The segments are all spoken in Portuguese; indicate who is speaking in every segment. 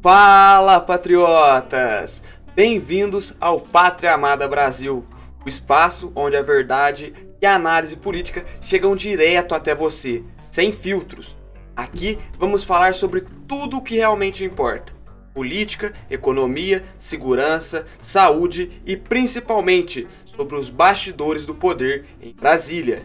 Speaker 1: Fala, patriotas! Bem-vindos ao Pátria Amada Brasil, o espaço onde a verdade e a análise política chegam direto até você, sem filtros. Aqui vamos falar sobre tudo o que realmente importa: política, economia, segurança, saúde e principalmente sobre os bastidores do poder em Brasília.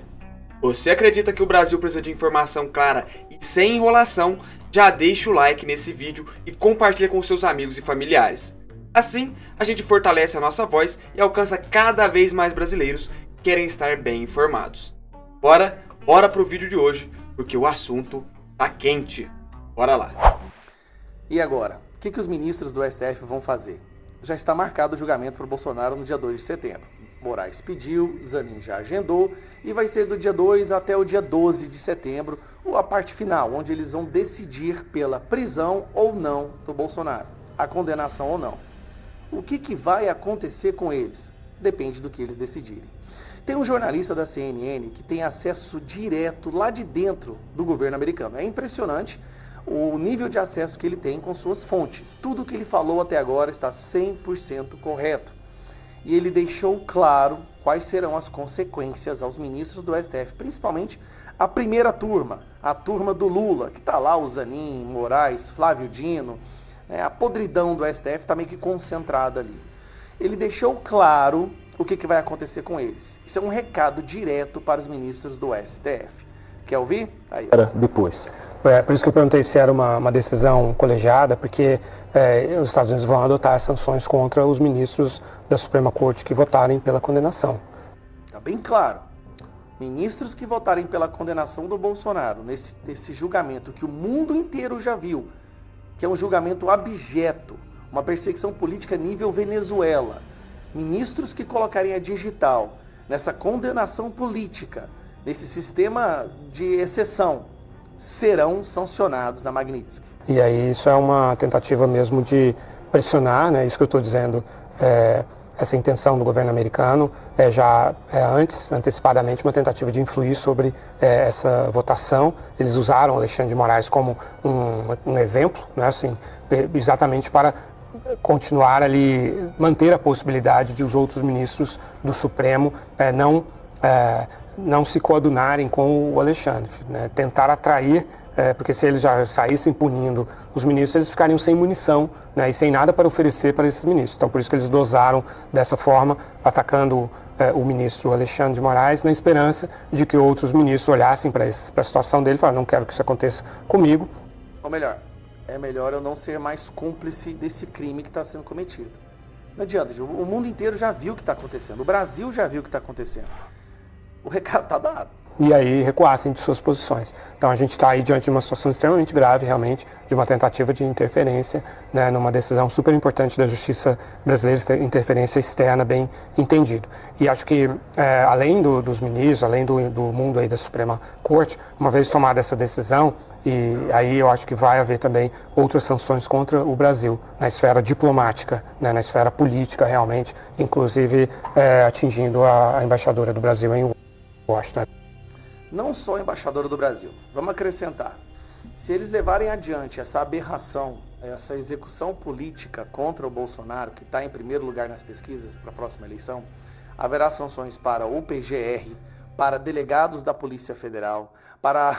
Speaker 1: Você acredita que o Brasil precisa de informação clara e sem enrolação? Já deixa o like nesse vídeo e compartilha com seus amigos e familiares. Assim, a gente fortalece a nossa voz e alcança cada vez mais brasileiros que querem estar bem informados. Bora pro vídeo de hoje, porque o assunto tá quente. Bora lá.
Speaker 2: E agora, o que os ministros do STF vão fazer? Já está marcado o julgamento para o Bolsonaro no dia 2 de setembro. Moraes pediu, Zanin já agendou e vai ser do dia 2 até o dia 12 de setembro, a parte final, onde eles vão decidir pela prisão ou não do Bolsonaro, a condenação ou não. O que vai acontecer com eles? Depende do que eles decidirem. Tem um jornalista da CNN que tem acesso direto lá de dentro do governo americano. É impressionante o nível de acesso que ele tem com suas fontes. Tudo que ele falou até agora está 100% correto. E ele deixou claro quais serão as consequências aos ministros do STF, principalmente a primeira turma, a turma do Lula, que está lá o Zanin, Moraes, Flávio Dino, a podridão do STF está meio que concentrada ali. Ele deixou claro o que vai acontecer com eles. Isso é um recado direto para os ministros do STF. Quer ouvir? Aí.
Speaker 3: Depois. Por isso que eu perguntei se era uma decisão colegiada, porque os Estados Unidos vão adotar sanções contra os ministros da Suprema Corte que votarem pela condenação.
Speaker 2: Está bem claro. Ministros que votarem pela condenação do Bolsonaro nesse julgamento que o mundo inteiro já viu, que é um julgamento abjeto, uma perseguição política nível Venezuela. Ministros que colocarem a digital nessa condenação política, nesse sistema de exceção, serão sancionados na Magnitsky.
Speaker 3: E aí isso é uma tentativa mesmo de pressionar, né? Isso que eu estou dizendo, essa intenção do governo americano já antes, antecipadamente, uma tentativa de influir sobre essa votação. Eles usaram Alexandre de Moraes como um exemplo, né? Assim, exatamente para continuar ali, manter a possibilidade de os outros ministros do Supremo não se coadunarem com o Alexandre, né? Tentar atrair, porque se eles já saíssem punindo os ministros, eles ficariam sem munição, né? E sem nada para oferecer para esses ministros. Então, por isso que eles dosaram dessa forma, atacando o ministro Alexandre de Moraes, na esperança de que outros ministros olhassem para a situação dele e falassem: não quero que isso aconteça comigo.
Speaker 2: Ou melhor, é melhor eu não ser mais cúmplice desse crime que está sendo cometido. Não adianta, o mundo inteiro já viu o que está acontecendo, o Brasil já viu o que está acontecendo. O recado está dado.
Speaker 3: E aí recuassem de suas posições. Então a gente está aí diante de uma situação extremamente grave, realmente, de uma tentativa de interferência, né, numa decisão super importante da justiça brasileira, interferência externa, bem entendido. E acho que, além dos ministros, além do mundo aí da Suprema Corte, uma vez tomada essa decisão, e aí eu acho que vai haver também outras sanções contra o Brasil, na esfera diplomática, né, na esfera política, realmente, inclusive atingindo a embaixadora do Brasil em Washington.
Speaker 2: Não só a embaixadora do Brasil. Vamos acrescentar. Se eles levarem adiante essa aberração, essa execução política contra o Bolsonaro, que está em primeiro lugar nas pesquisas para a próxima eleição, haverá sanções para o PGR, para delegados da Polícia Federal, para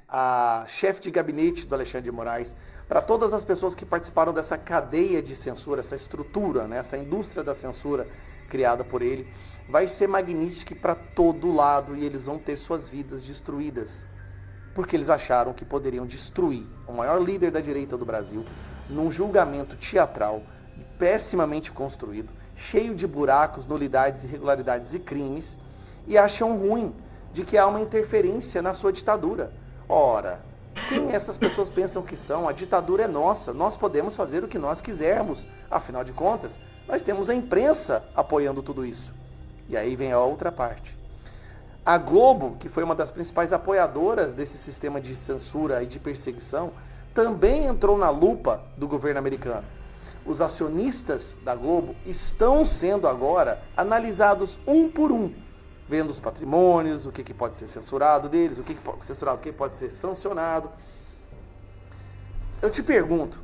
Speaker 2: a chefe de gabinete do Alexandre de Moraes, para todas as pessoas que participaram dessa cadeia de censura, essa estrutura, né, essa indústria da censura criada por ele. Vai ser Magnitsky para todo lado e eles vão ter suas vidas destruídas, porque eles acharam que poderiam destruir o maior líder da direita do Brasil num julgamento teatral, pessimamente construído, cheio de buracos, nulidades, irregularidades e crimes, e acham ruim de que há uma interferência na sua ditadura. Ora, quem essas pessoas pensam que são? A ditadura é nossa, nós podemos fazer o que nós quisermos, afinal de contas, nós temos a imprensa apoiando tudo isso. E aí vem a outra parte. A Globo, que foi uma das principais apoiadoras desse sistema de censura e de perseguição, também entrou na lupa do governo americano. Os acionistas da Globo estão sendo agora analisados um por um, vendo os patrimônios, o que pode ser censurado deles, o que pode ser censurado, o que pode ser sancionado. Eu te pergunto,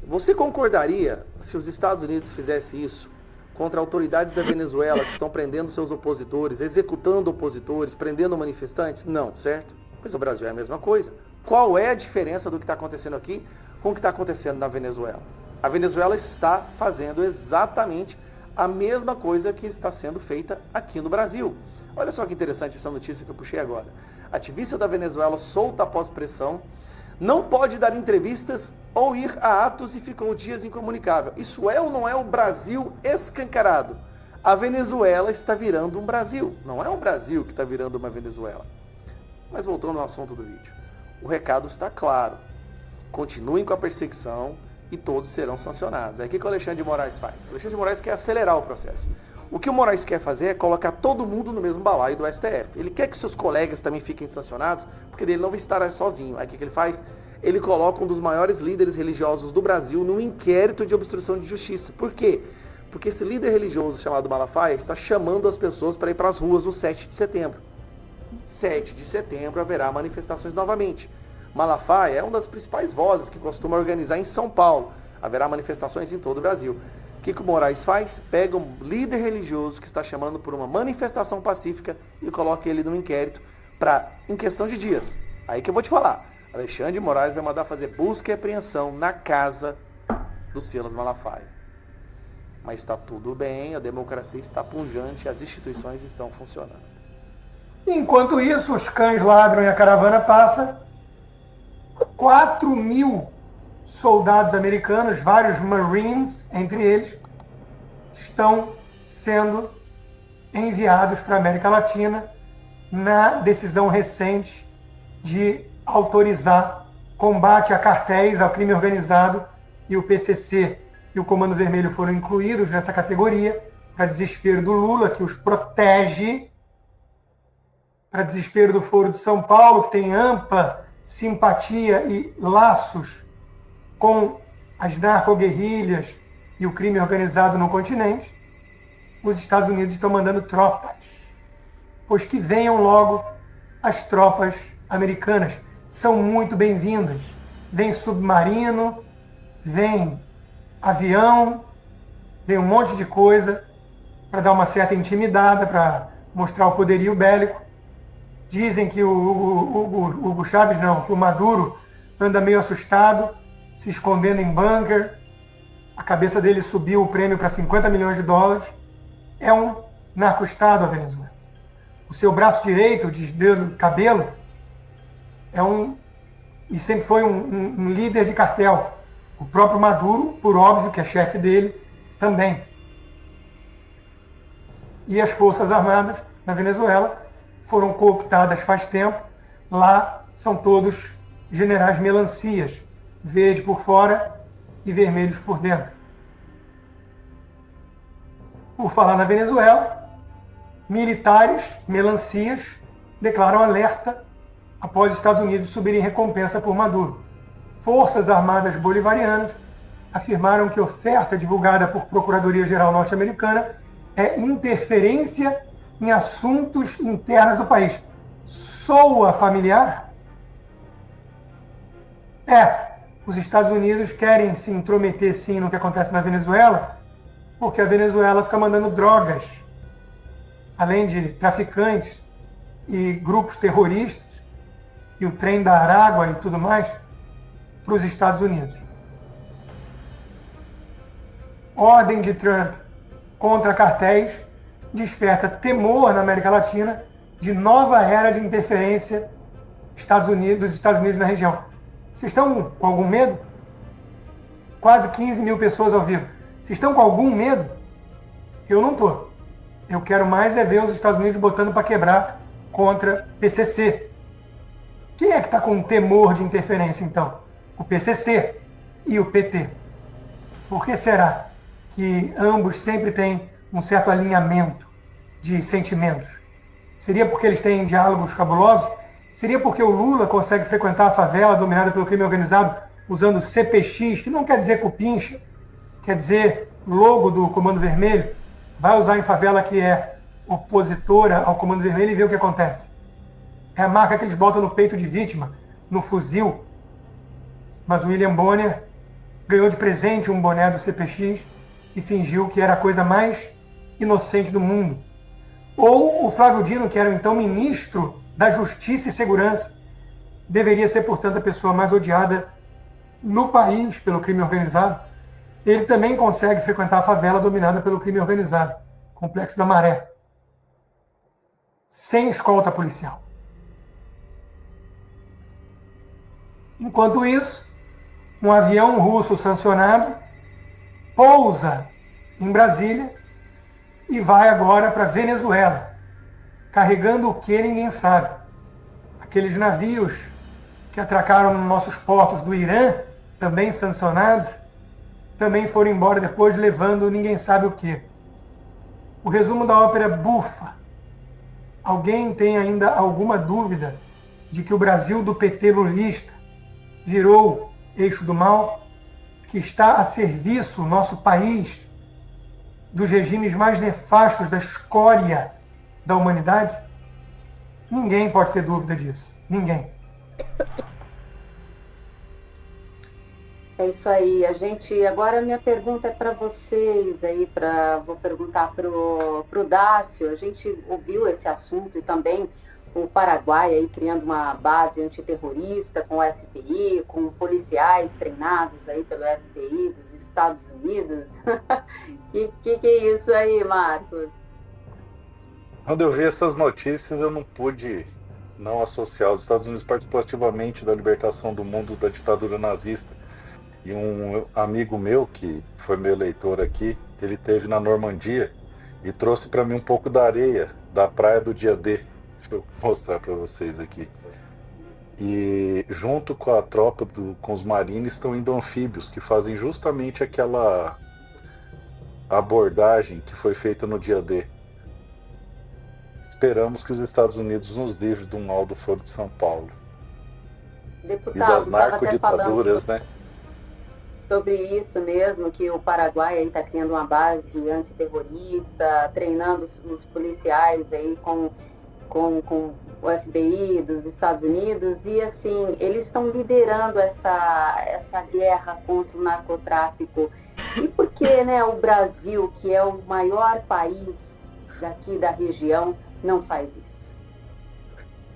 Speaker 2: Você concordaria se os Estados Unidos fizessem isso contra autoridades da Venezuela que estão prendendo seus opositores, executando opositores, prendendo manifestantes? Não, certo? Pois o Brasil é a mesma coisa. Qual é a diferença do que está acontecendo aqui com o que está acontecendo na Venezuela? A Venezuela está fazendo exatamente a mesma coisa que está sendo feita aqui no Brasil. Olha só que interessante essa notícia que eu puxei agora. Ativista da Venezuela solta após pressão, não pode dar entrevistas ou ir a atos e ficou dias incomunicável. Isso é ou não é o Brasil escancarado? A Venezuela está virando um Brasil. Não é um Brasil que está virando uma Venezuela. Mas voltando ao assunto do vídeo. O recado está claro. Continuem com a perseguição e todos serão sancionados. Aí o que o Alexandre de Moraes faz? O Alexandre de Moraes quer acelerar o processo. O que o Moraes quer fazer é colocar todo mundo no mesmo balaio do STF. Ele quer que seus colegas também fiquem sancionados, porque ele não vai estar sozinho. Aí o que ele faz? Ele coloca um dos maiores líderes religiosos do Brasil num inquérito de obstrução de justiça. Por quê? Porque esse líder religioso chamado Malafaia está chamando as pessoas para ir para as ruas no 7 de setembro. 7 de setembro haverá manifestações novamente. Malafaia é uma das principais vozes que costuma organizar em São Paulo. Haverá manifestações em todo o Brasil. O que o Moraes faz? Pega um líder religioso que está chamando por uma manifestação pacífica e coloca ele no inquérito em questão de dias. Aí que eu vou te falar. Alexandre de Moraes vai mandar fazer busca e apreensão na casa do Silas Malafaia. Mas está tudo bem, a democracia está pujante e as instituições estão funcionando.
Speaker 4: Enquanto isso, os cães ladram e a caravana passa. 4.000 soldados americanos, vários Marines entre eles, estão sendo enviados para a América Latina na decisão recente de autorizar combate a cartéis, ao crime organizado, e o PCC e o Comando Vermelho foram incluídos nessa categoria, para desespero do Lula, que os protege, para desespero do Foro de São Paulo, que tem ampla simpatia e laços com as narcoguerrilhas e o crime organizado no continente. Os Estados Unidos estão mandando tropas, pois que venham logo as tropas americanas. São muito bem-vindas. Vem submarino, vem avião, vem um monte de coisa para dar uma certa intimidada, para mostrar o poderio bélico. Dizem que o Hugo Chávez não, que o Maduro anda meio assustado, se escondendo em bunker. A cabeça dele subiu o prêmio para 50 milhões de dólares. É um narco-estado a Venezuela. O seu braço direito, de cabelo, e sempre foi um líder de cartel. O próprio Maduro, por óbvio, que é chefe dele, também. E as Forças Armadas na Venezuela foram cooptadas faz tempo. Lá são todos generais melancias, verde por fora e vermelhos por dentro. Por falar na Venezuela, militares melancias declaram alerta após os Estados Unidos subirem recompensa por Maduro. Forças Armadas Bolivarianas afirmaram que a oferta divulgada por Procuradoria-Geral norte-americana é interferência em assuntos internos do país. Soa familiar? Os Estados Unidos querem se intrometer sim no que acontece na Venezuela, porque a Venezuela fica mandando drogas, além de traficantes e grupos terroristas, e o trem da Aragua e tudo mais, para os Estados Unidos. Ordem de Trump contra cartéis desperta temor na América Latina de nova era de interferência dos Estados Unidos na região. Vocês estão com algum medo? Quase 15 mil pessoas ao vivo. Vocês estão com algum medo? Eu não estou. Eu quero mais é ver os Estados Unidos botando para quebrar contra PCC. Quem é que está com temor de interferência, então? O PCC e o PT. Por que será que ambos sempre têm um certo alinhamento de sentimentos? Seria porque eles têm diálogos cabulosos? Seria porque o Lula consegue frequentar a favela dominada pelo crime organizado usando CPX, que não quer dizer cupincha, quer dizer logo do Comando Vermelho? Vai usar em favela que é opositora ao Comando Vermelho e vê o que acontece. É a marca que eles botam no peito de vítima, no fuzil. Mas o William Bonner ganhou de presente um boné do CPX e fingiu que era a coisa mais inocente do mundo. Ou o Flávio Dino, que era então ministro da Justiça e Segurança, deveria ser, portanto, a pessoa mais odiada no país pelo crime organizado. Ele também consegue frequentar a favela dominada pelo crime organizado, Complexo da Maré, sem escolta policial. Enquanto isso, um avião russo sancionado pousa em Brasília e vai agora para Venezuela, carregando o que ninguém sabe. Aqueles navios que atracaram nos nossos portos do Irã, também sancionados, também foram embora depois levando ninguém sabe o que. O resumo da ópera bufa. Alguém tem ainda alguma dúvida de que o Brasil do PT lulista virou eixo do mal, que está a serviço, nosso país, dos regimes mais nefastos da escória da humanidade? Ninguém pode ter dúvida disso. Ninguém.
Speaker 5: É isso aí. Agora minha pergunta é para vocês aí, vou perguntar pro Dácio. A gente ouviu esse assunto e também o Paraguai aí criando uma base antiterrorista com o FBI, com policiais treinados aí pelo FBI dos Estados Unidos. que é isso aí, Marcos?
Speaker 6: Quando eu vi essas notícias, eu não pude não associar os Estados Unidos participativamente da libertação do mundo da ditadura nazista. E um amigo meu, que foi meu leitor aqui, ele esteve na Normandia e trouxe para mim um pouco da areia da praia do dia D. Deixa eu mostrar para vocês aqui. E junto com a tropa, com os marines, estão indo anfíbios, que fazem justamente aquela abordagem que foi feita no dia D. Esperamos que os Estados Unidos nos livrem do mal do Foro de São Paulo.
Speaker 5: Deputado,
Speaker 6: E das
Speaker 5: estava até
Speaker 6: narcoditaduras,
Speaker 5: falando
Speaker 6: né?
Speaker 5: sobre isso mesmo, que o Paraguai está criando uma base antiterrorista, treinando os policiais aí com o FBI dos Estados Unidos, e assim, eles estão liderando essa guerra contra o narcotráfico. E por que, né, o Brasil, que é o maior país daqui da região, não faz isso?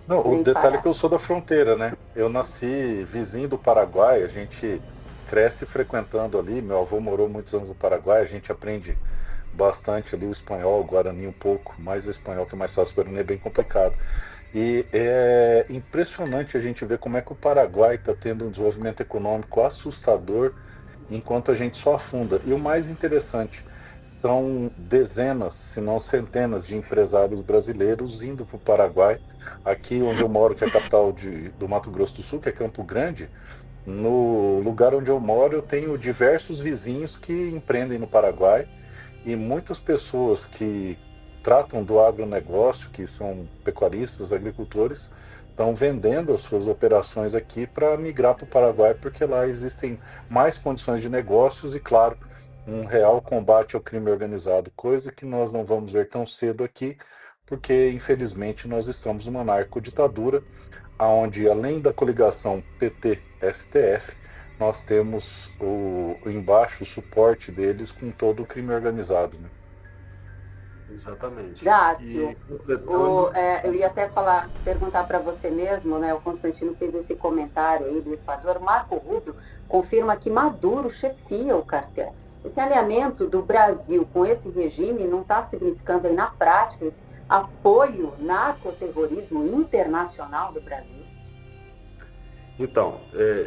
Speaker 6: Não, o
Speaker 5: Nem
Speaker 6: detalhe é
Speaker 5: parar.
Speaker 6: que eu sou da fronteira, né? Eu nasci vizinho do Paraguai, a gente cresce frequentando ali, meu avô morou muitos anos no Paraguai, a gente aprende bastante ali o espanhol, o guarani um pouco, mais o espanhol que é mais fácil, o guarani é bem complicado. E é impressionante a gente ver como é que o Paraguai está tendo um desenvolvimento econômico assustador, enquanto a gente só afunda. E o mais interessante, são dezenas, se não centenas de empresários brasileiros indo para o Paraguai. Aqui onde eu moro, que é a capital do Mato Grosso do Sul, que é Campo Grande, no lugar onde eu moro, eu tenho diversos vizinhos que empreendem no Paraguai e muitas pessoas que tratam do agronegócio, que são pecuaristas, agricultores, estão vendendo as suas operações aqui para migrar para o Paraguai, porque lá existem mais condições de negócios e, claro, um real combate ao crime organizado, coisa que nós não vamos ver tão cedo aqui, porque, infelizmente, nós estamos numa narcoditadura, onde, além da coligação PT-STF, nós temos embaixo o suporte deles com todo o crime organizado, né?
Speaker 7: Exatamente.
Speaker 5: Dácio,
Speaker 7: E completando,
Speaker 5: eu ia até perguntar para você mesmo, né? O Constantino fez esse comentário aí do Equador. Marco Rubio confirma que Maduro chefia o cartel. Esse alinhamento do Brasil com esse regime não está significando aí na prática esse apoio narcoterrorismo internacional do Brasil?
Speaker 7: Então,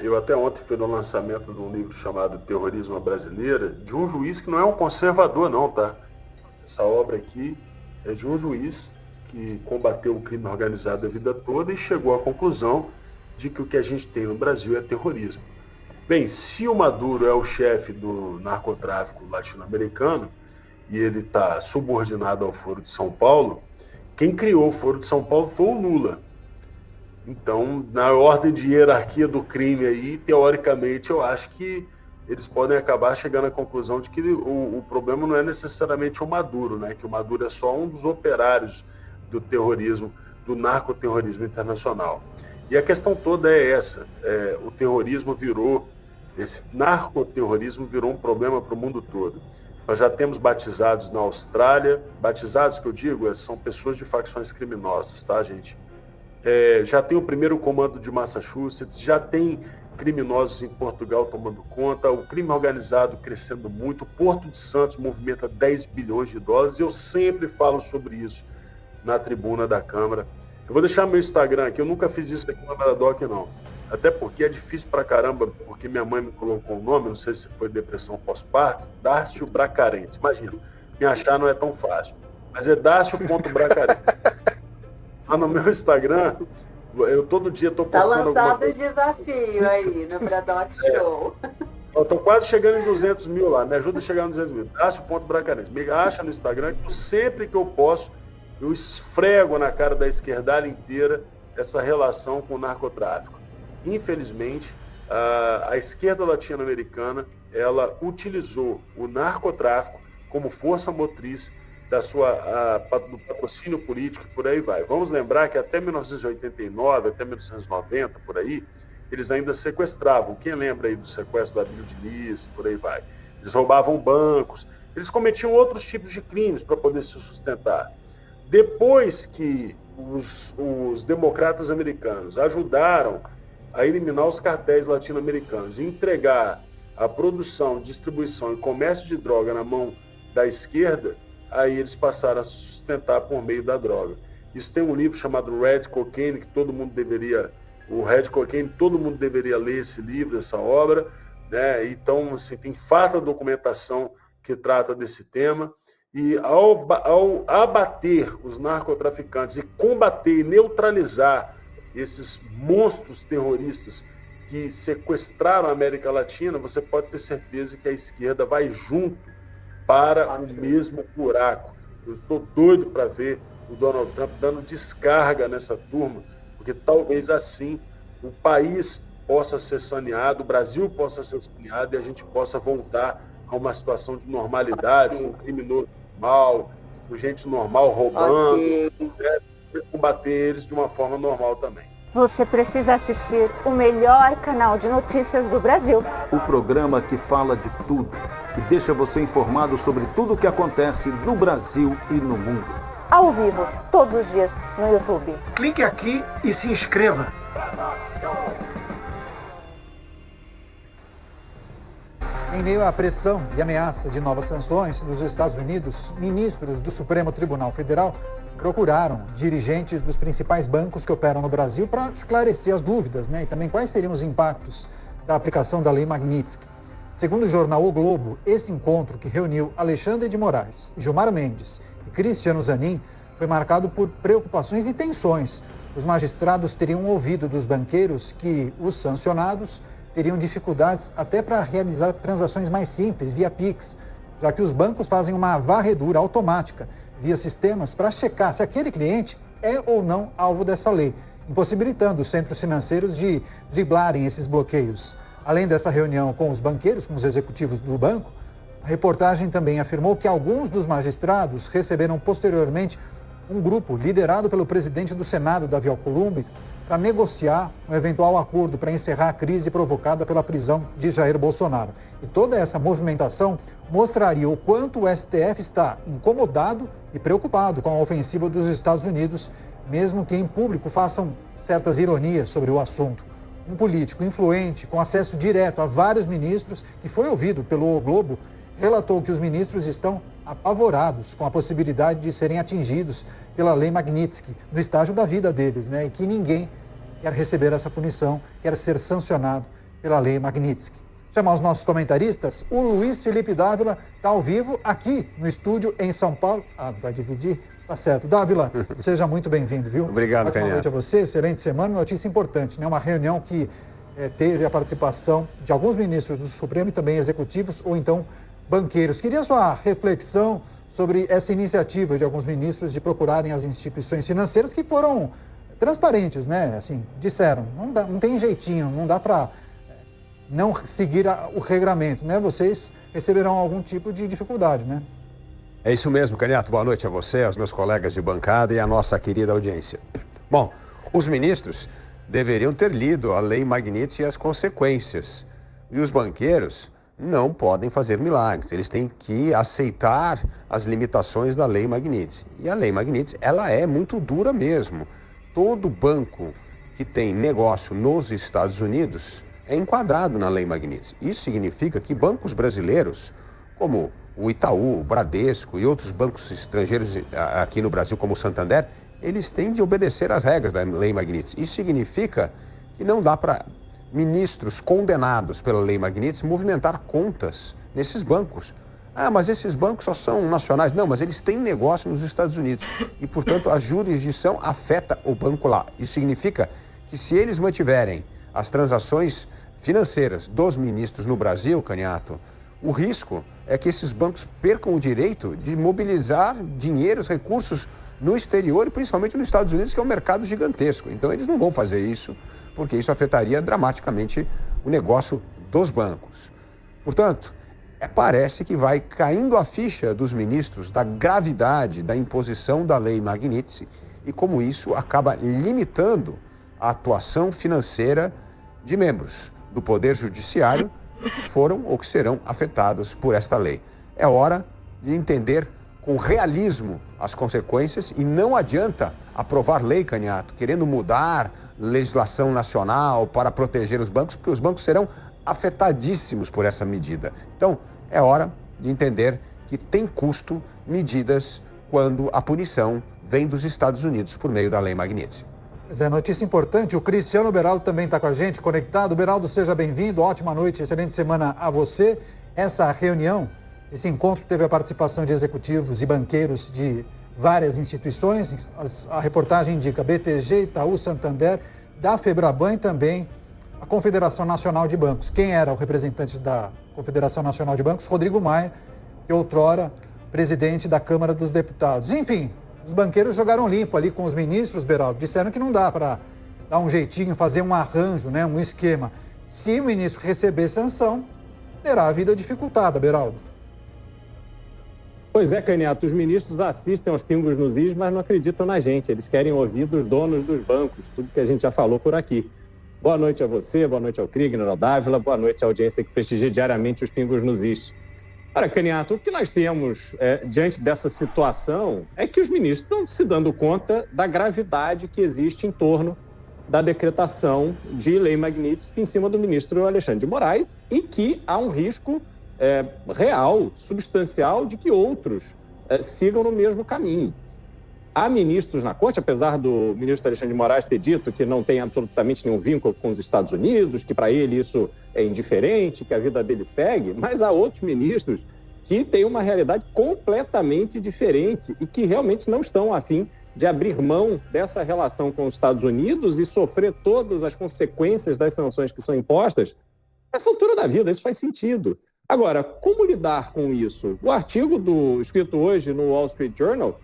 Speaker 7: eu até ontem fui no lançamento de um livro chamado Terrorismo à Brasileira, de um juiz que não é um conservador não, tá? Essa obra aqui é de um juiz que combateu o crime organizado a vida toda e chegou à conclusão de que o que a gente tem no Brasil é terrorismo. Bem, se o Maduro é o chefe do narcotráfico latino-americano e ele está subordinado ao Foro de São Paulo, quem criou o Foro de São Paulo foi o Lula. Então, na ordem de hierarquia do crime aí, teoricamente, eu acho que eles podem acabar chegando à conclusão de que o problema não é necessariamente o Maduro, né? Que o Maduro é só um dos operários do terrorismo, do narcoterrorismo internacional. E a questão toda é essa, o terrorismo virou Esse narcoterrorismo virou um problema para o mundo todo. Nós já temos batizados na Austrália, batizados que eu digo, são pessoas de facções criminosas, tá, gente? Já tem o primeiro comando de Massachusetts, já tem criminosos em Portugal tomando conta, o crime organizado crescendo muito, o Porto de Santos movimenta 10 bilhões de dólares, eu sempre falo sobre isso na tribuna da Câmara. Eu vou deixar meu Instagram aqui, eu nunca fiz isso aqui na Veradoc, não. Até porque é difícil pra caramba, porque minha mãe me colocou um nome, não sei se foi depressão pós-parto, Dárcio Bracarentes. Imagina, me achar não é tão fácil, mas é Dárcio.bracarentes. Lá no meu Instagram, eu todo dia estou postando alguma coisa.
Speaker 5: Tá lançado o desafio aí no Veradoc Show.
Speaker 7: Eu estou quase chegando em 200 mil lá, me ajuda a chegar em 200 mil. Dárcio.bracarentes. Me acha no Instagram, que sempre que eu posso, eu esfrego na cara da esquerdalha inteira essa relação com o narcotráfico. Infelizmente, a esquerda latino-americana, ela utilizou o narcotráfico como força motriz do patrocínio político e por aí vai. Vamos lembrar que até 1989, até 1990, por aí, eles ainda sequestravam. Quem lembra aí do sequestro da Abílio Diniz, por aí vai. Eles roubavam bancos, eles cometiam outros tipos de crimes para poder se sustentar. Depois que os democratas americanos ajudaram a eliminar os cartéis latino-americanos e entregar a produção, distribuição e comércio de droga na mão da esquerda, aí eles passaram a se sustentar por meio da droga. Isso tem um livro chamado Red Cocaine, que todo mundo deveria ler esse livro, essa obra, né? Então, assim, tem farta documentação que trata desse tema. E ao abater os narcotraficantes e combater e neutralizar esses monstros terroristas que sequestraram a América Latina, você pode ter certeza que a esquerda vai junto para o mesmo buraco. Eu estou doido para ver o Donald Trump dando descarga nessa turma, porque talvez assim o país possa ser saneado, o Brasil possa ser saneado e a gente possa voltar a uma situação de normalidade, com criminoso normal, com gente normal roubando, né, combater eles de uma forma normal também.
Speaker 8: Você precisa assistir o melhor canal de notícias do Brasil.
Speaker 9: O programa que fala de tudo, que deixa você informado sobre tudo o que acontece no Brasil e no mundo.
Speaker 8: Ao vivo, todos os dias, no YouTube.
Speaker 4: Clique aqui e se inscreva.
Speaker 10: Em meio à pressão e ameaça de novas sanções dos Estados Unidos, ministros do Supremo Tribunal Federal procuraram dirigentes dos principais bancos que operam no Brasil para esclarecer as dúvidas, né? E também quais seriam os impactos da aplicação da Lei Magnitsky. Segundo o jornal O Globo, esse encontro que reuniu Alexandre de Moraes, Gilmar Mendes e Cristiano Zanin foi marcado por preocupações e tensões. Os magistrados teriam ouvido dos banqueiros que os sancionados teriam dificuldades até para realizar transações mais simples via Pix, já que os bancos fazem uma varredura automática via sistemas para checar se aquele cliente é ou não alvo dessa lei, impossibilitando os centros financeiros de driblarem esses bloqueios. Além dessa reunião com os banqueiros, com os executivos do banco, a reportagem também afirmou que alguns dos magistrados receberam posteriormente um grupo liderado pelo presidente do Senado, Davi Alcolumbre, para negociar um eventual acordo para encerrar a crise provocada pela prisão de Jair Bolsonaro. E toda essa movimentação mostraria o quanto o STF está incomodado e preocupado com a ofensiva dos Estados Unidos, mesmo que em público façam certas ironias sobre o assunto. Um político influente, com acesso direto a vários ministros, que foi ouvido pelo O Globo, relatou que os ministros estão apavorados com a possibilidade de serem atingidos pela Lei Magnitsky no estágio da vida deles, né? E que ninguém quer receber essa punição, quer ser sancionado pela Lei Magnitsky. Chamar os nossos comentaristas, o Luiz Felipe Dávila está ao vivo aqui no estúdio em São Paulo. Vai dividir? Tá certo. Dávila, seja muito bem-vindo, viu?
Speaker 11: Obrigado, Canhata.
Speaker 10: Boa noite a você, excelente semana. Notícia importante, né? Uma reunião que teve a participação de alguns ministros do Supremo e também executivos, ou então banqueiros. Queria sua reflexão sobre essa iniciativa de alguns ministros de procurarem as instituições financeiras que foram transparentes, né? Assim, disseram, não tem jeitinho, não dá para não seguir o regramento, né? Vocês receberão algum tipo de dificuldade, né?
Speaker 11: É isso mesmo, Canhato. Boa noite a você, aos meus colegas de bancada e à nossa querida audiência. Bom, os ministros deveriam ter lido a Lei Magnitsky e as consequências. E os banqueiros não podem fazer milagres, eles têm que aceitar as limitações da Lei Magnitsky. E a Lei Magnitsky, ela é muito dura mesmo. Todo banco que tem negócio nos Estados Unidos é enquadrado na Lei Magnitsky. Isso significa que bancos brasileiros, como o Itaú, o Bradesco e outros bancos estrangeiros aqui no Brasil, como o Santander, eles têm de obedecer às regras da Lei Magnitsky. Isso significa que não dá para ministros condenados pela Lei Magnitsky movimentar contas nesses bancos. Ah, mas esses bancos só são nacionais. Não, mas eles têm negócio nos Estados Unidos e, portanto, a jurisdição afeta o banco lá. Isso significa que se eles mantiverem as transações financeiras dos ministros no Brasil, Caniato, o risco é que esses bancos percam o direito de mobilizar dinheiros, recursos no exterior e principalmente nos Estados Unidos, que é um mercado gigantesco. Então, eles não vão fazer isso, porque isso afetaria dramaticamente o negócio dos bancos. Portanto, parece que vai caindo a ficha dos ministros da gravidade da imposição da Lei Magnitsky e como isso acaba limitando a atuação financeira de membros do Poder Judiciário que foram ou que serão afetados por esta lei. É hora de entender com realismo as consequências e não adianta aprovar lei, Caniato, querendo mudar legislação nacional para proteger os bancos, porque os bancos serão afetadíssimos por essa medida. Então, é hora de entender que tem custo medidas quando a punição vem dos Estados Unidos por meio da Lei Magnitsky.
Speaker 10: Pois é, notícia importante, o Cristiano Beraldo também está com a gente, conectado. Beraldo, seja bem-vindo, ótima noite, excelente semana a você. Essa reunião, esse encontro teve a participação de executivos e banqueiros de várias instituições. A reportagem indica BTG, Itaú, Santander, da Febraban e também a Confederação Nacional de Bancos. Quem era o representante da Confederação Nacional de Bancos? Rodrigo Maia, que outrora presidente da Câmara dos Deputados. Enfim, os banqueiros jogaram limpo ali com os ministros, Beraldo. Disseram que não dá para dar um jeitinho, fazer um arranjo, né, um esquema. Se o ministro receber sanção, terá a vida dificultada, Beraldo.
Speaker 12: Pois é, Caniato, os ministros assistem aos pingos nos is, mas não acreditam na gente. Eles querem ouvir dos donos dos bancos, tudo que a gente já falou por aqui. Boa noite a você, boa noite ao Kriegner, ao Dávila, boa noite à audiência que prestigia diariamente os pingos nos is. Ora, Caniato, o que nós temos diante dessa situação é que os ministros estão se dando conta da gravidade que existe em torno da decretação de Lei Magnitsky em cima do ministro Alexandre de Moraes e que há um risco real, substancial, de que outros sigam no mesmo caminho. Há ministros na corte, apesar do ministro Alexandre de Moraes ter dito que não tem absolutamente nenhum vínculo com os Estados Unidos, que para ele isso é indiferente, que a vida dele segue, mas há outros ministros que têm uma realidade completamente diferente e que realmente não estão a fim de abrir mão dessa relação com os Estados Unidos e sofrer todas as consequências das sanções que são impostas nessa altura da vida. Isso faz sentido. Agora, como lidar com isso? O artigo escrito hoje no Wall Street Journal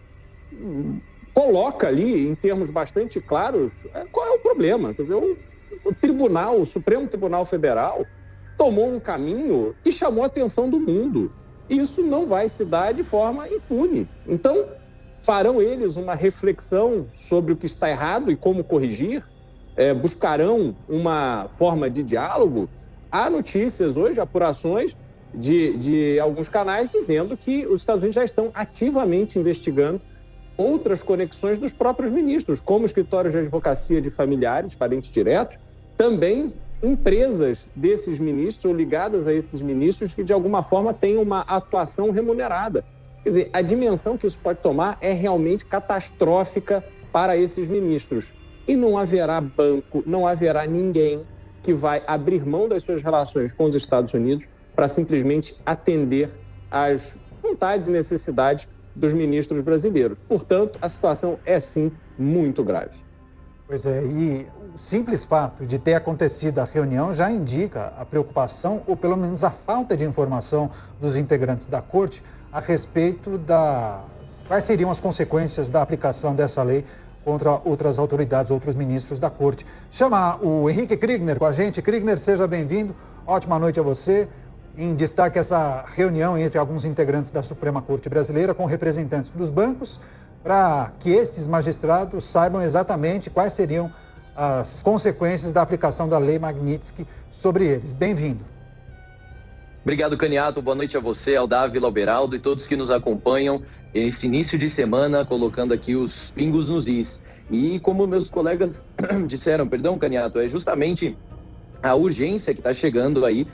Speaker 12: coloca ali, em termos bastante claros, qual é o problema. Quer dizer, o Supremo Tribunal Federal tomou um caminho que chamou a atenção do mundo. E isso não vai se dar de forma impune. Então, farão eles uma reflexão sobre o que está errado e como corrigir? Buscarão uma forma de diálogo? Há notícias hoje, apurações de alguns canais dizendo que os Estados Unidos já estão ativamente investigando outras conexões dos próprios ministros, como escritórios de advocacia de familiares, parentes diretos, também empresas desses ministros ou ligadas a esses ministros que, de alguma forma, têm uma atuação remunerada. Quer dizer, a dimensão que isso pode tomar é realmente catastrófica para esses ministros. E não haverá banco, não haverá ninguém que vai abrir mão das suas relações com os Estados Unidos para simplesmente atender às vontades e necessidades dos ministros brasileiros. Portanto, a situação é, sim, muito grave.
Speaker 10: Pois é, e o simples fato de ter acontecido a reunião já indica a preocupação, ou pelo menos a falta de informação dos integrantes da Corte a respeito quais seriam as consequências da aplicação dessa lei contra outras autoridades, outros ministros da Corte. Chamar o Henrique Kriegner com a gente. Kriegner, seja bem-vindo. Ótima noite a você. Em destaque essa reunião entre alguns integrantes da Suprema Corte Brasileira com representantes dos bancos, para que esses magistrados saibam exatamente quais seriam as consequências da aplicação da Lei Magnitsky sobre eles. Bem-vindo.
Speaker 13: Obrigado, Caniato. Boa noite a você, ao Dávila, ao Beraldo e todos que nos acompanham esse início de semana, colocando aqui os pingos nos is. E como meus colegas disseram, Caniato, é justamente a urgência que está chegando aí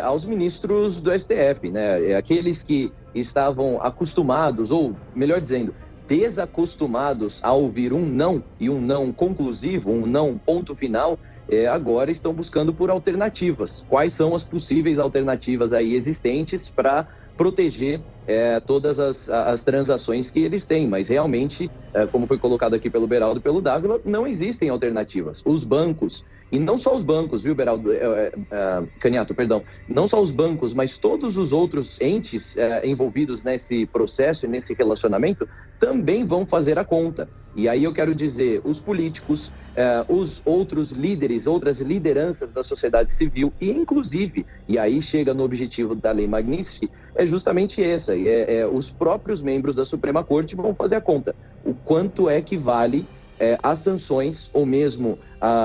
Speaker 13: aos ministros do STF, né? Aqueles que estavam acostumados, ou melhor dizendo, desacostumados a ouvir um não, e um não conclusivo, um não ponto final, agora estão buscando por alternativas. Quais são as possíveis alternativas aí existentes para proteger todas as transações que eles têm? Mas realmente, como foi colocado aqui pelo Beraldo e pelo Dávila, não existem alternativas. Os bancos, e não só os bancos, viu, Beraldo, Caniato, perdão, não só os bancos, mas todos os outros entes envolvidos nesse processo e nesse relacionamento também vão fazer a conta. E aí eu quero dizer, os políticos, os outros líderes, outras lideranças da sociedade civil, e inclusive, e aí chega no objetivo da Lei Magnitsky, é justamente essa, os próprios membros da Suprema Corte vão fazer a conta. O quanto é que vale as sanções, ou mesmo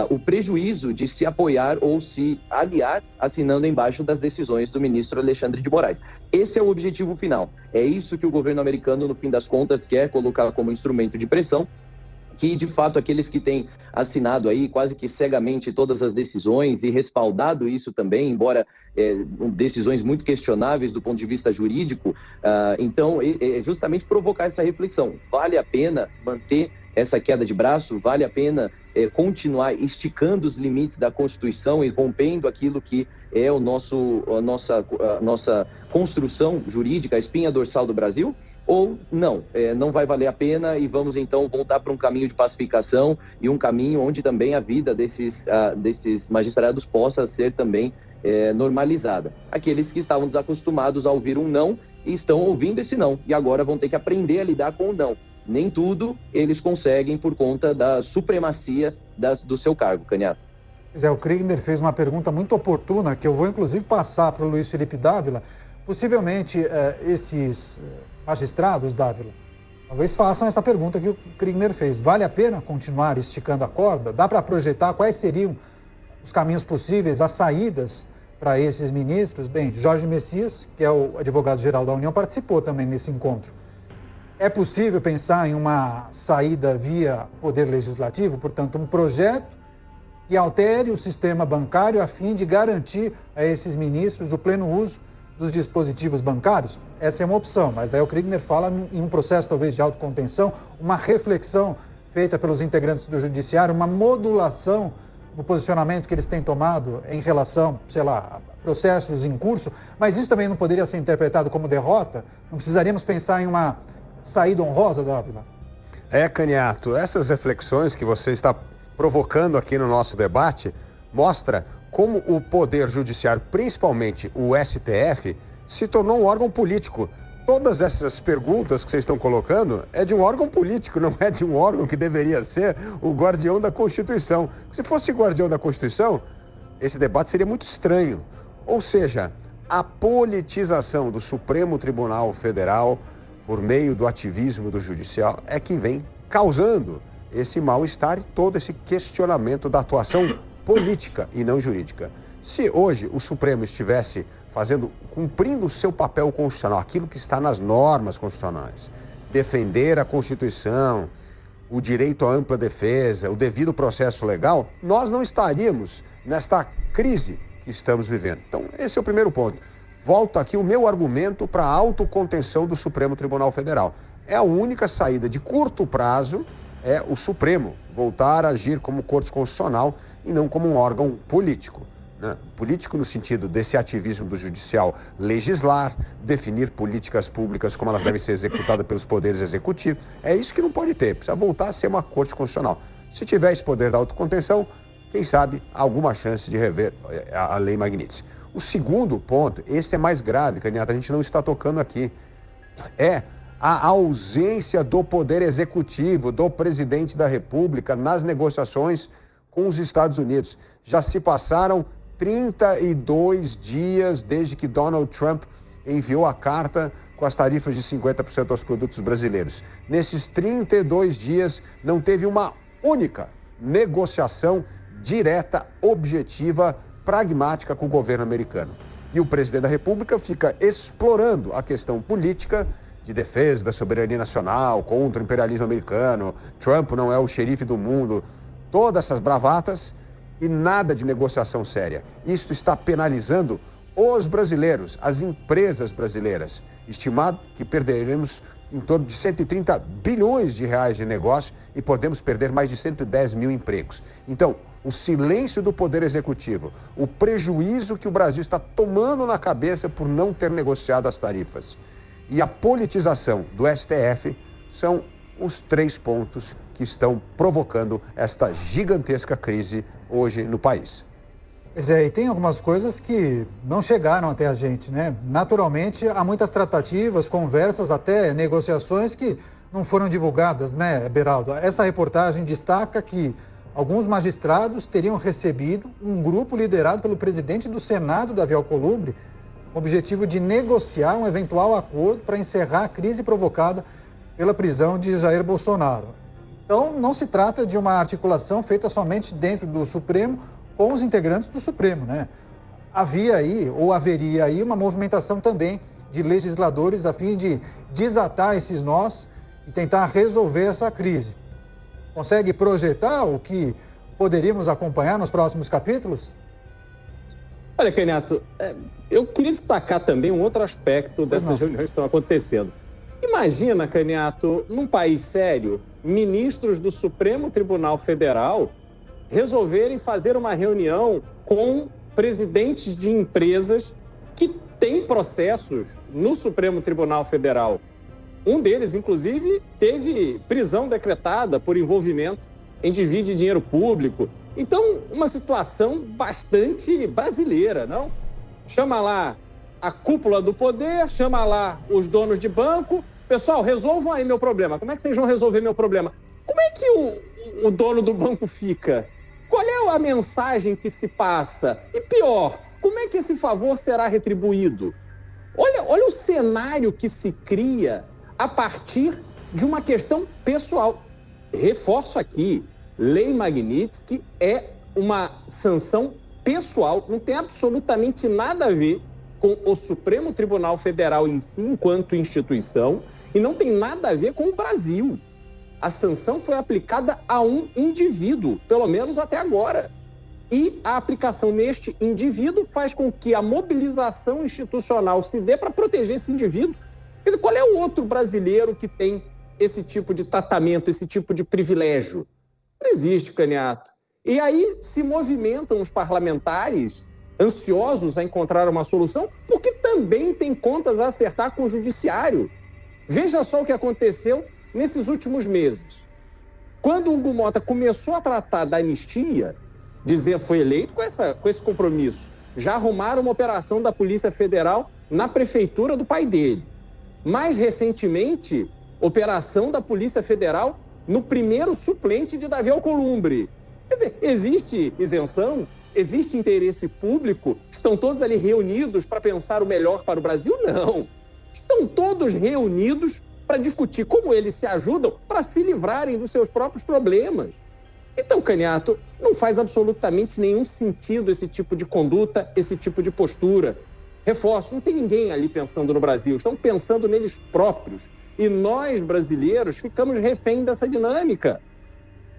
Speaker 13: o prejuízo de se apoiar ou se aliar assinando embaixo das decisões do ministro Alexandre de Moraes. Esse é o objetivo final. É isso que o governo americano, no fim das contas, quer colocar como instrumento de pressão, que, de fato, aqueles que têm assinado aí quase que cegamente todas as decisões e respaldado isso também, embora decisões muito questionáveis do ponto de vista jurídico, então, justamente provocar essa reflexão. Vale a pena manter essa queda de braço? Vale a pena continuar esticando os limites da Constituição e rompendo aquilo que é a nossa construção jurídica, a espinha dorsal do Brasil? Ou não, não vai valer a pena e vamos então voltar para um caminho de pacificação e um caminho onde também a vida desses magistrados possa ser também normalizada. Aqueles que estavam desacostumados a ouvir um não e estão ouvindo esse não e agora vão ter que aprender a lidar com o não. Nem tudo eles conseguem por conta da supremacia do seu cargo, Caniato.
Speaker 10: O Kriegner fez uma pergunta muito oportuna, que eu vou inclusive passar para o Luiz Felipe Dávila. Possivelmente esses magistrados, Dávila, talvez façam essa pergunta que o Kriegner fez. Vale a pena continuar esticando a corda? Dá para projetar quais seriam os caminhos possíveis, as saídas para esses ministros? Bem, Jorge Messias, que é o advogado-geral da União, participou também nesse encontro. É possível pensar em uma saída via Poder Legislativo, portanto, um projeto que altere o sistema bancário a fim de garantir a esses ministros o pleno uso dos dispositivos bancários? Essa é uma opção, mas daí o Kriegner fala em um processo talvez de autocontenção, uma reflexão feita pelos integrantes do Judiciário, uma modulação no posicionamento que eles têm tomado em relação, sei lá, a processos em curso, mas isso também não poderia ser interpretado como derrota? Não precisaríamos pensar em uma saída honrosa, Dávila?
Speaker 11: Caniato, essas reflexões que você está provocando aqui no nosso debate mostra como o Poder Judiciário, principalmente o STF, se tornou um órgão político. Todas essas perguntas que vocês estão colocando é de um órgão político, não é de um órgão que deveria ser o guardião da Constituição. Se fosse guardião da Constituição, esse debate seria muito estranho. Ou seja, a politização do Supremo Tribunal Federal por meio do ativismo do judicial é que vem causando esse mal-estar e todo esse questionamento da atuação política e não jurídica. Se hoje o Supremo estivesse cumprindo o seu papel constitucional, aquilo que está nas normas constitucionais, defender a Constituição, o direito à ampla defesa, o devido processo legal, nós não estaríamos nesta crise que estamos vivendo. Então, esse é o primeiro ponto. Volto aqui o meu argumento para a autocontenção do Supremo Tribunal Federal. É a única saída de curto prazo, é o Supremo voltar a agir como Corte Constitucional e não como um órgão político. Né? Político no sentido desse ativismo do judicial legislar, definir políticas públicas como elas devem ser executadas pelos poderes executivos. É isso que não pode ter, precisa voltar a ser uma Corte Constitucional. Se tiver esse poder da autocontenção, quem sabe há alguma chance de rever a Lei Magnitsky. O segundo ponto, esse é mais grave, Caniato, a gente não está tocando aqui, é a ausência do poder executivo, do presidente da República nas negociações com os Estados Unidos. Já se passaram 32 dias desde que Donald Trump enviou a carta com as tarifas de 50% aos produtos brasileiros. Nesses 32 dias não teve uma única negociação direta, objetiva, pragmática com o governo americano. E o presidente da República fica explorando a questão política de defesa da soberania nacional, contra o imperialismo americano, Trump não é o xerife do mundo, todas essas bravatas e nada de negociação séria. Isto está penalizando os brasileiros, as empresas brasileiras. Estimado que perderemos em torno de 130 bilhões de reais de negócio e podemos perder mais de 110 mil empregos. Então, o silêncio do Poder Executivo, o prejuízo que o Brasil está tomando na cabeça por não ter negociado as tarifas e a politização do STF são os 3 pontos que estão provocando esta gigantesca crise hoje no país.
Speaker 10: Pois é, e tem algumas coisas que não chegaram até a gente, né? Naturalmente, há muitas tratativas, conversas, até negociações que não foram divulgadas, né, Beraldo? Essa reportagem destaca que alguns magistrados teriam recebido um grupo liderado pelo presidente do Senado, Davi Alcolumbre, com o objetivo de negociar um eventual acordo para encerrar a crise provocada pela prisão de Jair Bolsonaro. Então, não se trata de uma articulação feita somente dentro do Supremo com os integrantes do Supremo, né? Havia aí, ou haveria aí, uma movimentação também de legisladores a fim de desatar esses nós e tentar resolver essa crise. Consegue projetar o que poderíamos acompanhar nos próximos capítulos?
Speaker 12: Olha, Caniato, eu queria destacar também um outro aspecto dessas reuniões que estão acontecendo. Imagina, Caniato, num país sério, ministros do Supremo Tribunal Federal resolverem fazer uma reunião com presidentes de empresas que têm processos no Supremo Tribunal Federal. Um deles, inclusive, teve prisão decretada por envolvimento em desvio de dinheiro público. Então, uma situação bastante brasileira, não? Chama lá a cúpula do poder, chama lá os donos de banco. Pessoal, resolvam aí meu problema. Como é que vocês vão resolver meu problema? Como é que o dono do banco fica? Qual é a mensagem que se passa? E pior, como é que esse favor será retribuído? Olha o cenário que se cria a partir de uma questão pessoal. Reforço aqui, Lei Magnitsky é uma sanção pessoal, não tem absolutamente nada a ver com o Supremo Tribunal Federal em si, enquanto instituição, e não tem nada a ver com o Brasil. A sanção foi aplicada a um indivíduo, pelo menos até agora. E a aplicação neste indivíduo faz com que a mobilização institucional se dê para proteger esse indivíduo. Quer dizer, qual é o outro brasileiro que tem esse tipo de tratamento, esse tipo de privilégio? Não existe, Caniato. E aí se movimentam os parlamentares ansiosos a encontrar uma solução, porque também tem contas a acertar com o judiciário. Veja só o que aconteceu nesses últimos meses. Quando o Hugo Mota começou a tratar da anistia, foi eleito com esse compromisso. Já arrumaram uma operação da Polícia Federal na prefeitura do pai dele. Mais recentemente, operação da Polícia Federal no primeiro suplente de Davi Alcolumbre. Quer dizer, existe isenção? Existe interesse público? Estão todos ali reunidos para pensar o melhor para o Brasil? Não. Estão todos reunidos para discutir como eles se ajudam para se livrarem dos seus próprios problemas. Então, Caniato, não faz absolutamente nenhum sentido esse tipo de conduta, esse tipo de postura. Reforço, não tem ninguém ali pensando no Brasil, estão pensando neles próprios. E nós, brasileiros, ficamos refém dessa dinâmica.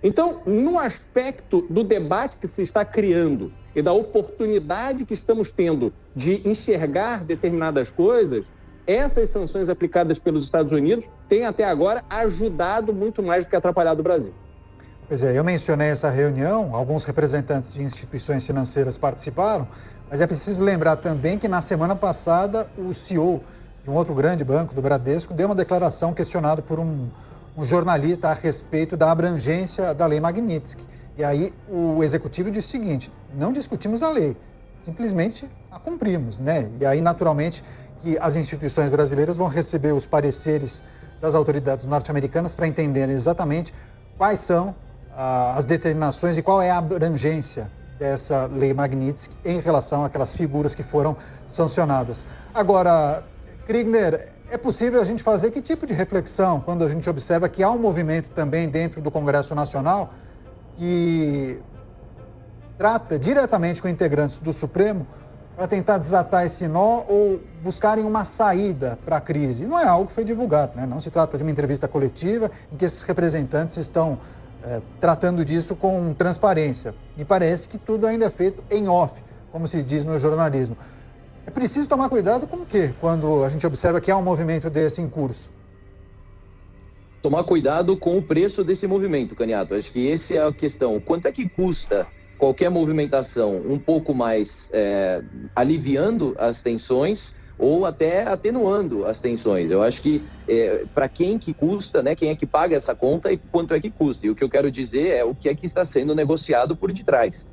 Speaker 12: Então, no aspecto do debate que se está criando e da oportunidade que estamos tendo de enxergar determinadas coisas, essas sanções aplicadas pelos Estados Unidos têm até agora ajudado muito mais do que atrapalhado o Brasil.
Speaker 10: Pois é, eu mencionei essa reunião, alguns representantes de instituições financeiras participaram, mas é preciso lembrar também que na semana passada o CEO de um outro grande banco, do Bradesco, deu uma declaração questionada por um jornalista a respeito da abrangência da Lei Magnitsky. E aí o executivo disse o seguinte: não discutimos a lei, simplesmente a cumprimos, né? E aí, naturalmente, que as instituições brasileiras vão receber os pareceres das autoridades norte-americanas para entenderem exatamente quais são as determinações e qual é a abrangência dessa Lei Magnitsky em relação àquelas figuras que foram sancionadas. Agora, Kriegner, é possível a gente fazer que tipo de reflexão quando a gente observa que há um movimento também dentro do Congresso Nacional que trata diretamente com integrantes do Supremo para tentar desatar esse nó ou buscarem uma saída para a crise? Não é algo que foi divulgado, né? Não se trata de uma entrevista coletiva em que esses representantes estão tratando disso com transparência. Me parece que tudo ainda é feito em off, como se diz no jornalismo. É preciso tomar cuidado com o quê? Quando a gente observa que há um movimento desse em curso.
Speaker 13: Tomar cuidado com o preço desse movimento, Caniato. Acho que essa é a questão. Quanto é que custa qualquer movimentação um pouco mais aliviando as tensões ou até atenuando as tensões? Eu acho que para quem que custa, né? Quem é que paga essa conta e quanto é que custa? E o que eu quero dizer é o que é que está sendo negociado por detrás.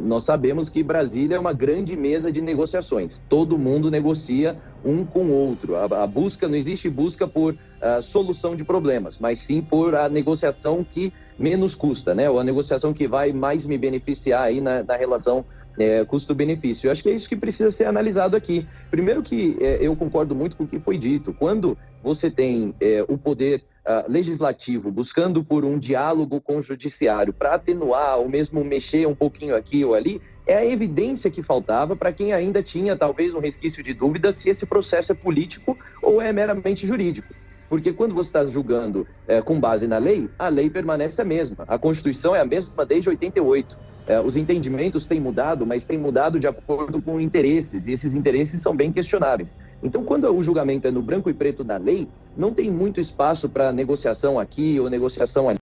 Speaker 13: Nós sabemos que Brasília é uma grande mesa de negociações. Todo mundo negocia um com o outro. A busca, não existe busca por solução de problemas, mas sim por a negociação que menos custa, né? Ou a negociação que vai mais me beneficiar aí na relação custo-benefício. Eu acho que é isso que precisa ser analisado aqui. Primeiro que eu concordo muito com o que foi dito. Quando você tem o poder legislativo buscando por um diálogo com o judiciário para atenuar ou mesmo mexer um pouquinho aqui ou ali, é a evidência que faltava para quem ainda tinha talvez um resquício de dúvida se esse processo é político ou é meramente jurídico. Porque quando você está julgando com base na lei, a lei permanece a mesma. A Constituição é a mesma desde 88. Os entendimentos têm mudado, mas têm mudado de acordo com interesses, e esses interesses são bem questionáveis. Então, quando o julgamento é no branco e preto da lei, não tem muito espaço para negociação aqui ou negociação ali.